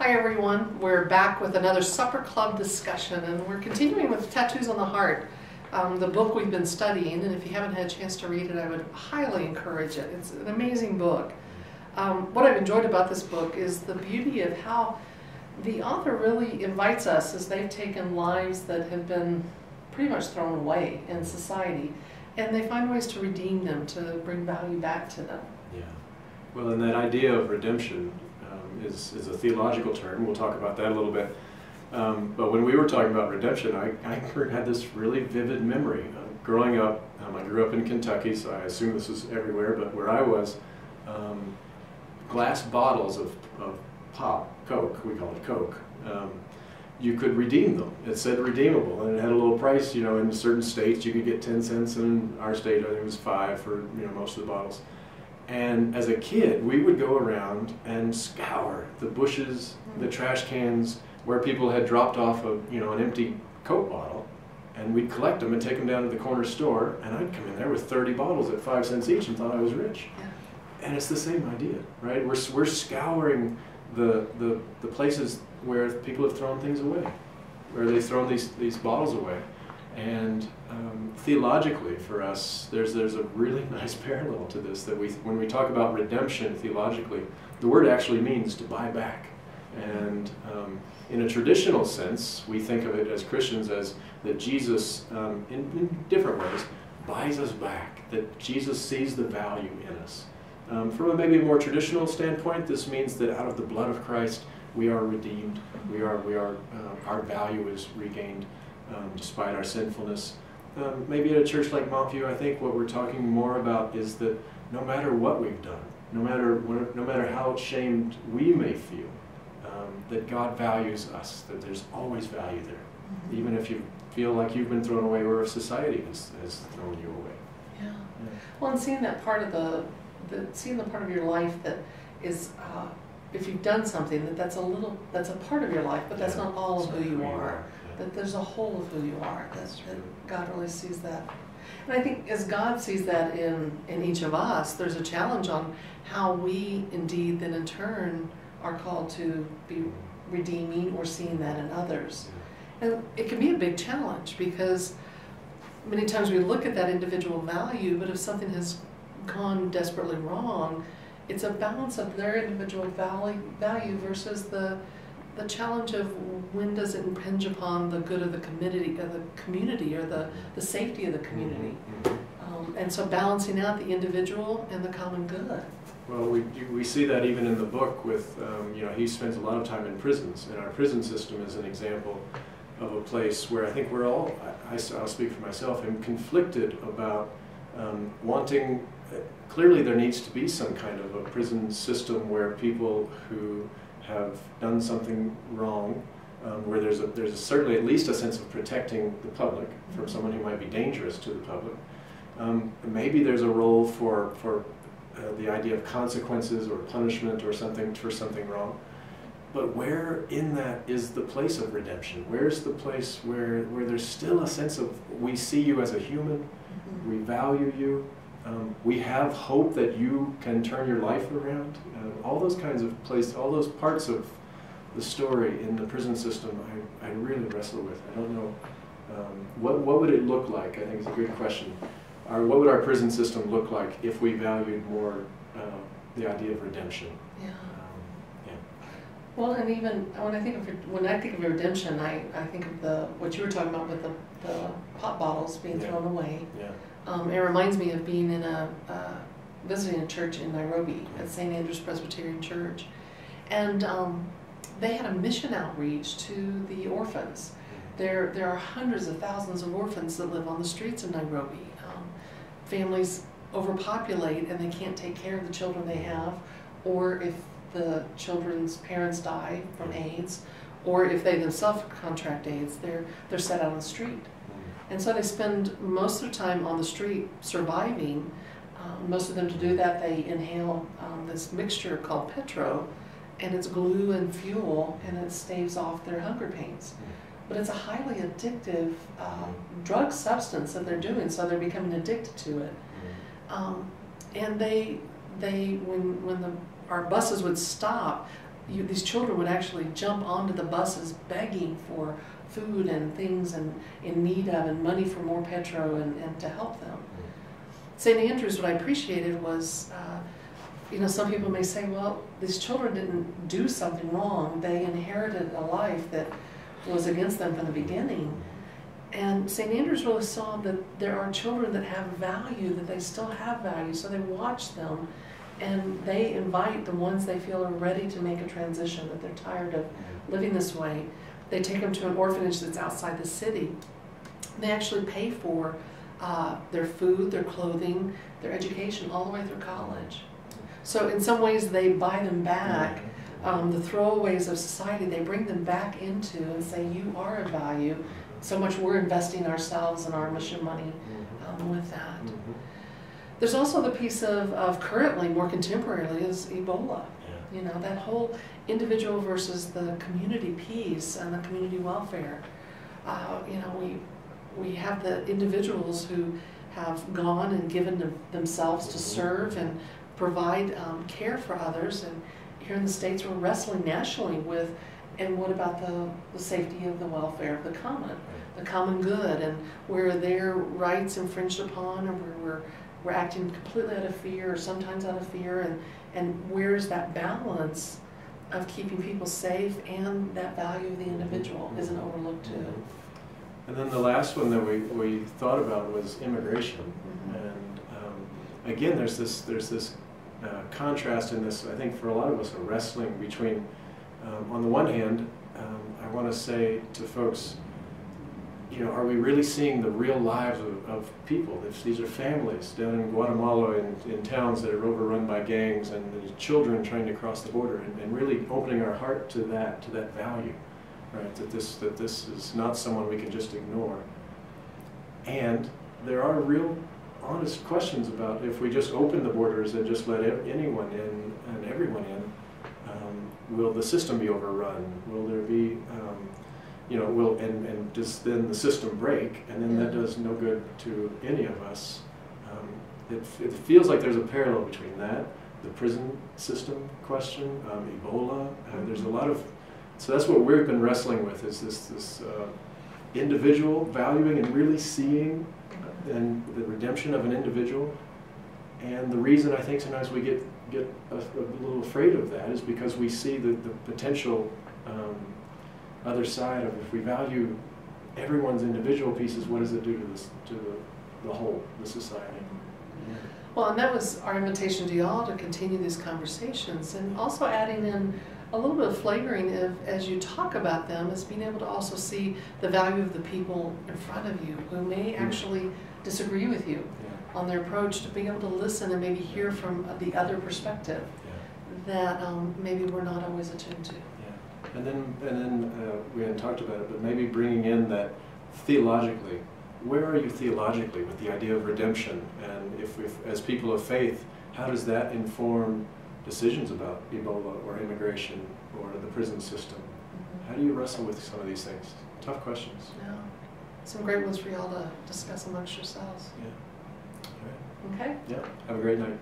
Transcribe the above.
Hi everyone, we're back with another supper club discussion, and we're continuing with Tattoos on the Heart, the book we've been studying, and if you haven't had a chance to read it, I would highly encourage it. It's an amazing book. What I've enjoyed about this book is the beauty of how the author really invites us, as they've taken lives that have been pretty much thrown away in society, and they find ways to redeem them, to bring value back to them. Yeah. Well, and that idea of redemption is a theological term. We'll talk about that a little bit. But when we were talking about redemption, I had this really vivid memory. Growing up, I grew up in Kentucky, so I assume this is everywhere, but where I was, glass bottles of pop, Coke, we call it Coke, you could redeem them. It said redeemable, and it had a little price. You know, in certain states you could get 10 cents, in our state I think it was 5 for most of the bottles. And as a kid, we would go around and scour the bushes, the trash cans, where people had dropped off an empty Coke bottle, and we'd collect them and take them down to the corner store, and I'd come in there with 30 bottles at 5 cents each and thought I was rich. Yeah. And it's the same idea, right? We're scouring the places where people have thrown things away, where they've thrown these bottles away. And theologically, for us, there's a really nice parallel to this, that when we talk about redemption theologically, the word actually means to buy back. And in a traditional sense, we think of it as Christians as that Jesus, in different ways, buys us back, that Jesus sees the value in us. From maybe a more traditional standpoint, this means that out of the blood of Christ, we are redeemed. Our value is regained. Despite our sinfulness. Maybe at a church like Montview, I think what we're talking more about is that no matter what we've done, no matter how ashamed we may feel, that God values us, that there's always value there, even if you feel like you've been thrown away or if society has thrown you away. Yeah. Well, and seeing that part of seeing the part of your life that is, if you've done something, that's a part of your life, but that's not all of who you are. That there's a whole of who you are, that God really sees that. And I think as God sees that in each of us, there's a challenge on how we indeed then in turn are called to be redeeming or seeing that in others. And it can be a big challenge because many times we look at that individual value, but if something has gone desperately wrong, it's a balance of their individual value versus the challenge of when does it impinge upon the good of the community or the safety of the community. And so balancing out the individual and the common good. Well, we see that even in the book with, he spends a lot of time in prisons, and our prison system is an example of a place where I think we're all, I'll speak for myself, am conflicted about wanting, clearly there needs to be some kind of a prison system where people who have done something wrong, where there's certainly at least a sense of protecting the public from someone who might be dangerous to the public. Maybe there's a role for the idea of consequences or punishment or something for something wrong. But where in that is the place of redemption? Where's the place where there's still a sense of we see you as a human, we value you, we have hope that you can turn your life around. All those kinds of places, all those parts of the story in the prison system, I really wrestle with. I don't know. What would it look like? I think it's a good question. What would our prison system look like if we valued more the idea of redemption? Yeah. Well, and even when I think of redemption, I think of what you were talking about with the pop bottles being thrown away. Yeah. It reminds me of being in visiting a church in Nairobi at St. Andrew's Presbyterian Church, and they had a mission outreach to the orphans. There are hundreds of thousands of orphans that live on the streets of Nairobi. Families overpopulate and they can't take care of the children they have, or if the children's parents die from AIDS, or if they themselves contract AIDS, they're set out on the street. And so they spend most of their time on the street surviving. Most of them, to do that, they inhale this mixture called petro, and it's glue and fuel, and it staves off their hunger pains. But it's a highly addictive drug substance that they're doing, so they're becoming addicted to it. And when our buses would stop, these children would actually jump onto the buses begging for food and things and in need of, and money for more petrol and to help them. St. Andrews, what I appreciated was, some people may say, well, these children didn't do something wrong. They inherited a life that was against them from the beginning. And St. Andrews really saw that there are children that have value, that they still have value, so they watch them and they invite the ones they feel are ready to make a transition, that they're tired of living this way. They take them to an orphanage that's outside the city. They actually pay for their food, their clothing, their education, all the way through college. So in some ways they buy them back. The throwaways of society, they bring them back into and say, you are of value. So much we're investing ourselves and our mission money with that. There's also the piece of currently, more contemporarily, is Ebola. That whole individual versus the community piece and the community welfare. We have the individuals who have gone and given themselves to serve and provide care for others. And here in the States, we're wrestling nationally with, and what about the safety of the welfare of the common good, and where their rights infringed upon, or where we're acting completely out of fear, or sometimes out of fear, and where's that balance of keeping people safe and that value of the individual isn't overlooked too. And then the last one that we thought about was immigration. And again, there's this contrast in this, I think for a lot of us, a wrestling between, on the one hand, I want to say to folks, are we really seeing the real lives of people? These are families down in Guatemala in towns that are overrun by gangs, and there's children trying to cross the border, and really opening our heart to that value, right? That this is not someone we can just ignore. And there are real honest questions about if we just open the borders and just let anyone in and everyone in, will the system be overrun? Will there be, and does then the system break? And then that does no good to any of us. It feels like there's a parallel between that, the prison system question, Ebola. There's a lot of, so that's what we've been wrestling with, is this individual valuing and really seeing and the redemption of an individual. And the reason I think sometimes we get a little afraid of that is because we see the potential other side of, if we value everyone's individual pieces, what does it do to the whole, the society? Well, and that was our invitation to y'all to continue these conversations, and also adding in a little bit of flavoring as you talk about them, is being able to also see the value of the people in front of you who may actually disagree with you on their approach, to being able to listen and maybe hear from the other perspective that maybe we're not always attuned to. And then we hadn't talked about it, but maybe bringing in that theologically, where are you theologically with the idea of redemption? And if as people of faith, how does that inform decisions about Ebola or immigration or the prison system? How do you wrestle with some of these things? Tough questions. Yeah. Some great ones for y'all to discuss amongst yourselves. Yeah. All right. Okay? Yeah. Have a great night.